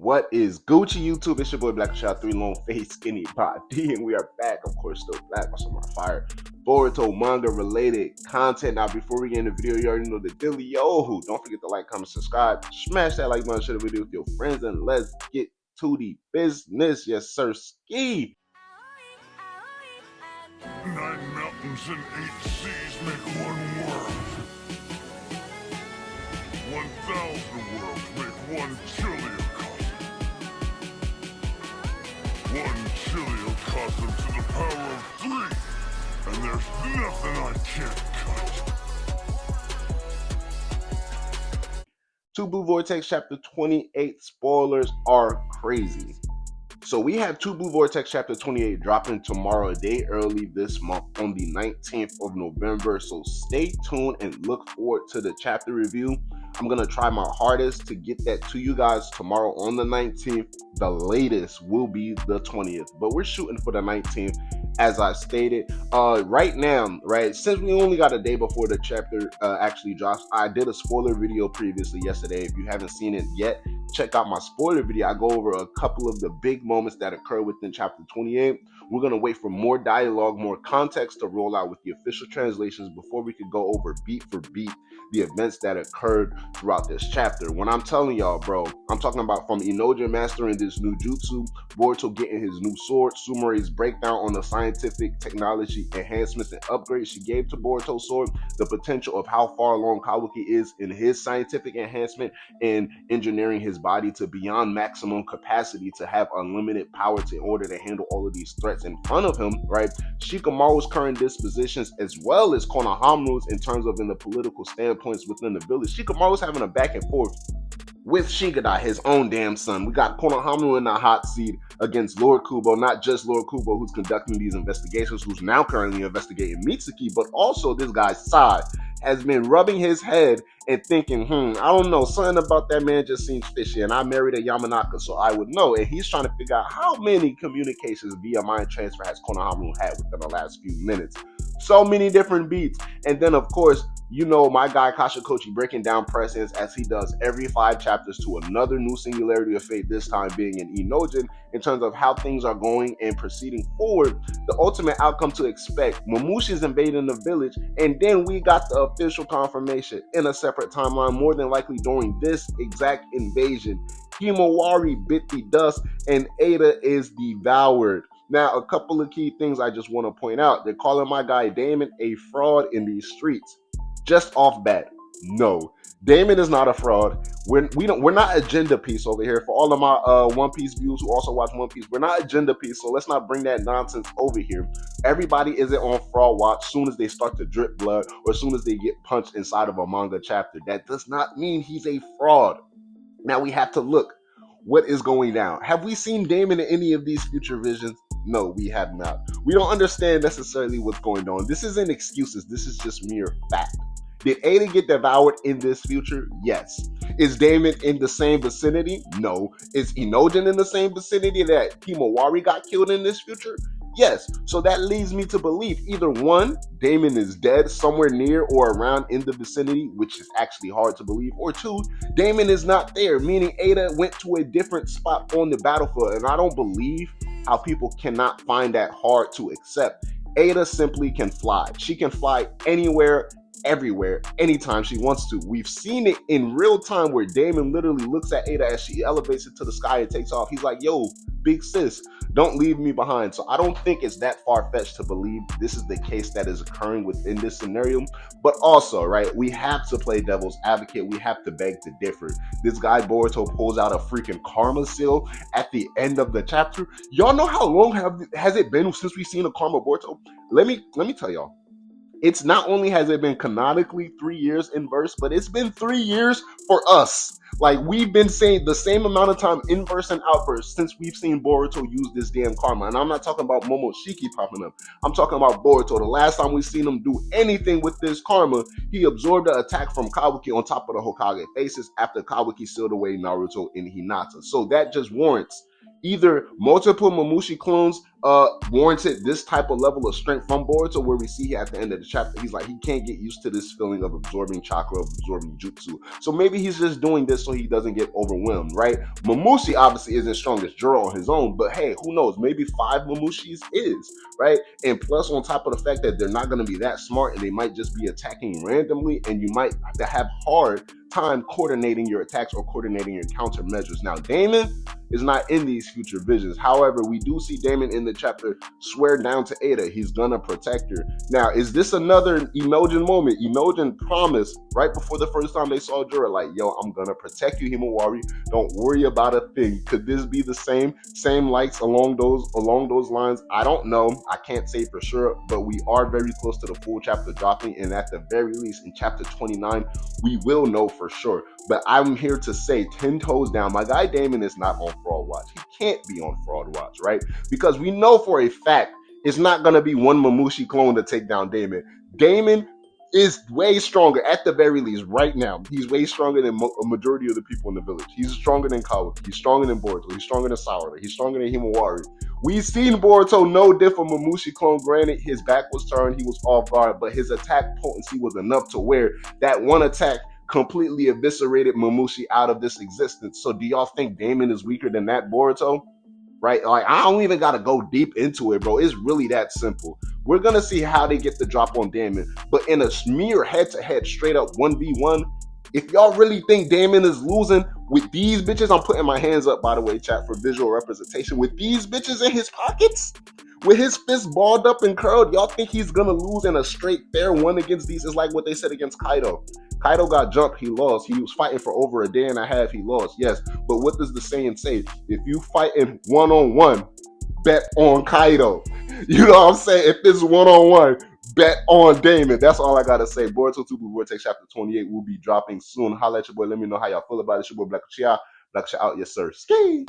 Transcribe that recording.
What is Gucci YouTube? It's your boy Black Shot 3 Long Face Skinny Body, and we are back, of course, still black on some more fire Boruto manga related content. Now, before we get in the video, you already know the dealio. Don't forget to like, comment, subscribe, smash that like button, share the video with your friends, and let's get to the business. Yes, sir, ski. 9 mountains and 8 seas make one world. 1,000 worlds make one chiliocosm. 1 chiliocosm to the power of 3, and there's nothing I can't cut. 2 Blue Vortex chapter 28 spoilers are crazy. So we have 2 Blue Vortex chapter 28 dropping tomorrow, a day early this month on the 19th of November. So stay tuned and look forward to the chapter review. I'm going to try my hardest to get that to you guys tomorrow on the 19th. The latest will be the 20th, but we're shooting for the 19th as I stated. Right now, right, since we only got a day before the chapter actually drops, I did a spoiler video previously yesterday. If you haven't seen it yet, check out my spoiler video. I go over a couple of the big moments that occur within chapter 28. We're going to wait for more dialogue, more context to roll out with the official translations before we could go over beat for beat the events that occurred throughout this chapter. When I'm telling y'all, bro, I'm talking about from Eida mastering this new jutsu, Boruto getting his new sword, Sumari's breakdown on the scientific technology enhancements and upgrades she gave to Boruto's sword, the potential of how far along Kawaki is in his scientific enhancement and engineering his body to beyond maximum capacity to have unlimited power in order to handle all of these threats in front of him, right? Shikamaru's current dispositions as well as Konohamaru's in terms of in the political standpoints within the village. Shikamaru's having a back and forth with Shigada, his own damn son. We got Konohamaru in the hot seat against Lord Kubo, not just Lord Kubo who's conducting these investigations, who's now currently investigating Mitsuki, but also this guy Sai has been rubbing his head and thinking, I don't know, something about that man just seems fishy, and I married a Yamanaka, so I would know. And he's trying to figure out how many communications via mind transfer has Konohamaru had within the last few minutes. So many different beats. And then, of course, you know my guy Kashikochi breaking down Prescience as he does every 5 chapters to another new singularity of fate, this time being in Enojin, in terms of how things are going and proceeding forward, the ultimate outcome to expect. Momushi's invading the village, and then we got the official confirmation in a separate timeline, more than likely during this exact invasion. Himawari bit the dust, and Eida is devoured. Now, a couple of key things I just want to point out. They're calling my guy Damon a fraud in these streets. Just off bat, no. Damon is not a fraud. We're not agenda piece over here. For all of my One Piece viewers who also watch One Piece, we're not agenda piece, so let's not bring that nonsense over here. Everybody isn't on fraud watch as soon as they start to drip blood or as soon as they get punched inside of a manga chapter. That does not mean he's a fraud. Now we have to look what is going down. Have we seen Damon in any of these future visions? No, we have not. We don't understand necessarily what's going on. This isn't excuses. This is just mere fact. Did Eida get devoured in this future? Yes. Is Damon in the same vicinity? No. Is Enojin in the same vicinity that Himawari got killed in this future? Yes. So that leads me to believe either 1, Damon is dead somewhere near or around in the vicinity, which is actually hard to believe, or 2, Damon is not there, meaning Eida went to a different spot on the battlefield, and I don't believe how people cannot find that hard to accept. Eida simply can fly. She can fly anywhere, everywhere, anytime she wants to. We've seen it in real time where Damon literally looks at Eida as she elevates it to the sky and takes off. He's like, yo, big sis, don't leave me behind. So I don't think it's that far-fetched to believe this is the case that is occurring within this scenario. But also, right, we have to play devil's advocate. We have to beg to differ. This guy Boruto pulls out a freaking karma seal at the end of the chapter. Y'all know how long has it been since we've seen a karma Boruto? Let me tell y'all. It's not only has it been canonically 3 years in verse, but it's been 3 years for us. Like, we've been saying the same amount of time in verse and out verse since we've seen Boruto use this damn karma. And I'm not talking about Momoshiki popping up. I'm talking about Boruto. The last time we seen him do anything with this karma, he absorbed the attack from Kawaki on top of the Hokage faces after Kawaki sealed away Naruto in Hinata. So that just warrants either multiple Mamushi clones warranted this type of level of strength from Boruto, where we see at the end of the chapter, he's like, he can't get used to this feeling of absorbing chakra, of absorbing jutsu. So maybe he's just doing this so he doesn't get overwhelmed, right? Mamushi obviously isn't strong as Juro on his own, but hey, who knows? Maybe 5 Mamushis is, right? And plus, on top of the fact that they're not going to be that smart and they might just be attacking randomly, and you might have to have hard time coordinating your attacks or coordinating your countermeasures. Now, Damon is not in these future visions. However, we do see Damon in the chapter swear down to Eida. He's gonna protect her. Now, is this another Emojin moment? Emojin promised right before the first time they saw Juro, like, yo, I'm gonna protect you, Himawari. Don't worry about a thing. Could this be the same lights along those lines? I don't know. I can't say for sure, but we are very close to the full chapter dropping, and at the very least, in chapter 29, we will know for sure. But I'm here to say 10 toes down, my guy Damon is not on fraud watch. He can't be on fraud watch, right? Because we know for a fact it's not going to be one Mamushi clone to take down Damon. Damon is way stronger, at the very least, right now. He's way stronger than a majority of the people in the village. He's stronger than Kawaki. He's stronger than Boruto. He's stronger than Sawara. He's stronger than Himawari. We've seen Boruto no different Mamushi clone. Granted, his back was turned. He was off guard, but his attack potency was enough to where that one attack completely eviscerated Mamushi out of this existence. So do y'all think Damon is weaker than that Boruto? Right? Like, I don't even got to go deep into it, bro. It's really that simple. We're going to see how they get the drop on Damon. But in a mere head-to-head, straight-up 1v1, if y'all really think Damon is losing with these bitches, I'm putting my hands up, by the way, chat, for visual representation. With these bitches in his pockets, with his fist balled up and curled, y'all think he's going to lose in a straight fair one against these? It's like what they said against Kaido. Kaido got jumped, he lost. He was fighting for over a day and a half, he lost. Yes, but what does the saying say? If you fighting one-on-one, bet on Kaido. You know what I'm saying? If it's one-on-one, bet on Damon. That's all I gotta say. Boruto 2 Blue Vortex Chapter 28 will be dropping soon. Holla at your boy. Let me know how y'all feel about it. It's your boy Black Chia. Black Chia out, yes sir. Ski.